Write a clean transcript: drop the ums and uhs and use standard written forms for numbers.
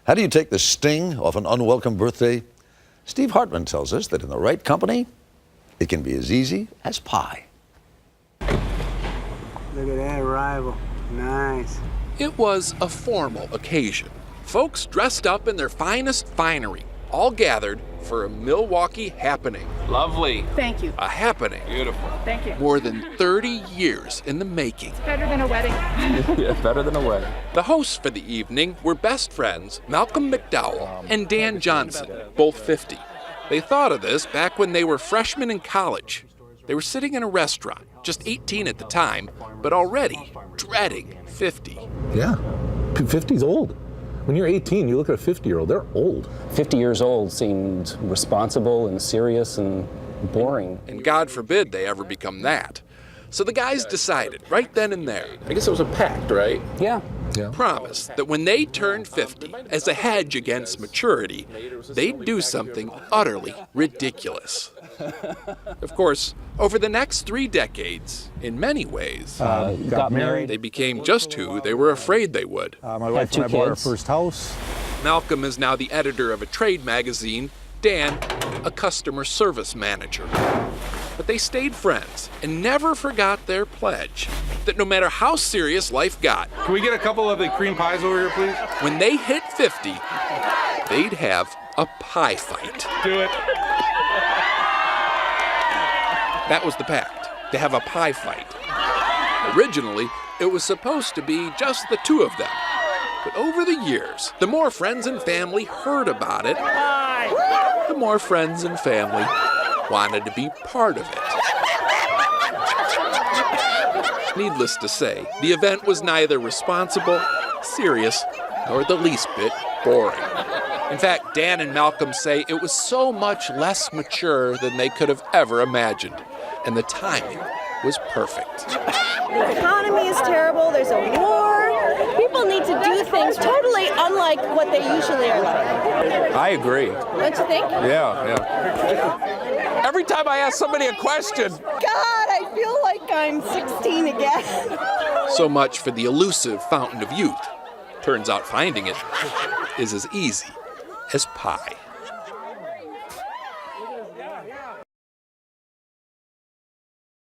How do you take the sting off an unwelcome birthday? Steve Hartman tells us that in the right company, it can be as easy as pie. Look at that arrival. Nice. It was a formal occasion. Folks dressed up in their finest finery, all gathered for a Milwaukee happening. Lovely. Thank you. A happening. Beautiful. Thank you. More than 30 years in the making. Better than a wedding. Yeah, better than a wedding. The hosts for the evening were best friends Malcolm McDowell and Dan Johnson, both 50. They thought of this back when they were freshmen in college. They were sitting in a restaurant, just 18 at the time, but already dreading 50. Yeah, 50's old. When you're 18, you look at a 50-year-old, they're old. 50 years old seemed responsible and serious and boring. And God forbid they ever become that. So the guys decided, right then and there, I guess it was a pact, right? Yeah. promised that when they turned 50, as a hedge against maturity, they'd do something utterly ridiculous. Of course, over the next 3 decades, in many ways, Got married. they became just who they were afraid they would. My wife two and I bought our kids. first house. Malcolm is now the editor of a trade magazine, Dan, a customer service manager. But they stayed friends and never forgot their pledge that no matter how serious life got, Can we get a couple of the cream pies over here, please? when they hit 50, they'd have a pie fight. Do it. That was the pact, to have a pie fight. Originally, it was supposed to be just the two of them. But over the years, the more friends and family heard about it, the more friends and family wanted to be part of it. Needless to say, the event was neither responsible, serious, nor the least bit boring. In fact, Dan and Malcolm say it was so much less mature than they could have ever imagined, and the timing was perfect. The economy is terrible, there's a war, people need to do things totally unlike what they usually are like. I agree. Don't you think? Yeah. Every time I ask somebody a question. God, I feel like I'm 16 again. So much for the elusive fountain of youth. Turns out finding it is as easy as pie.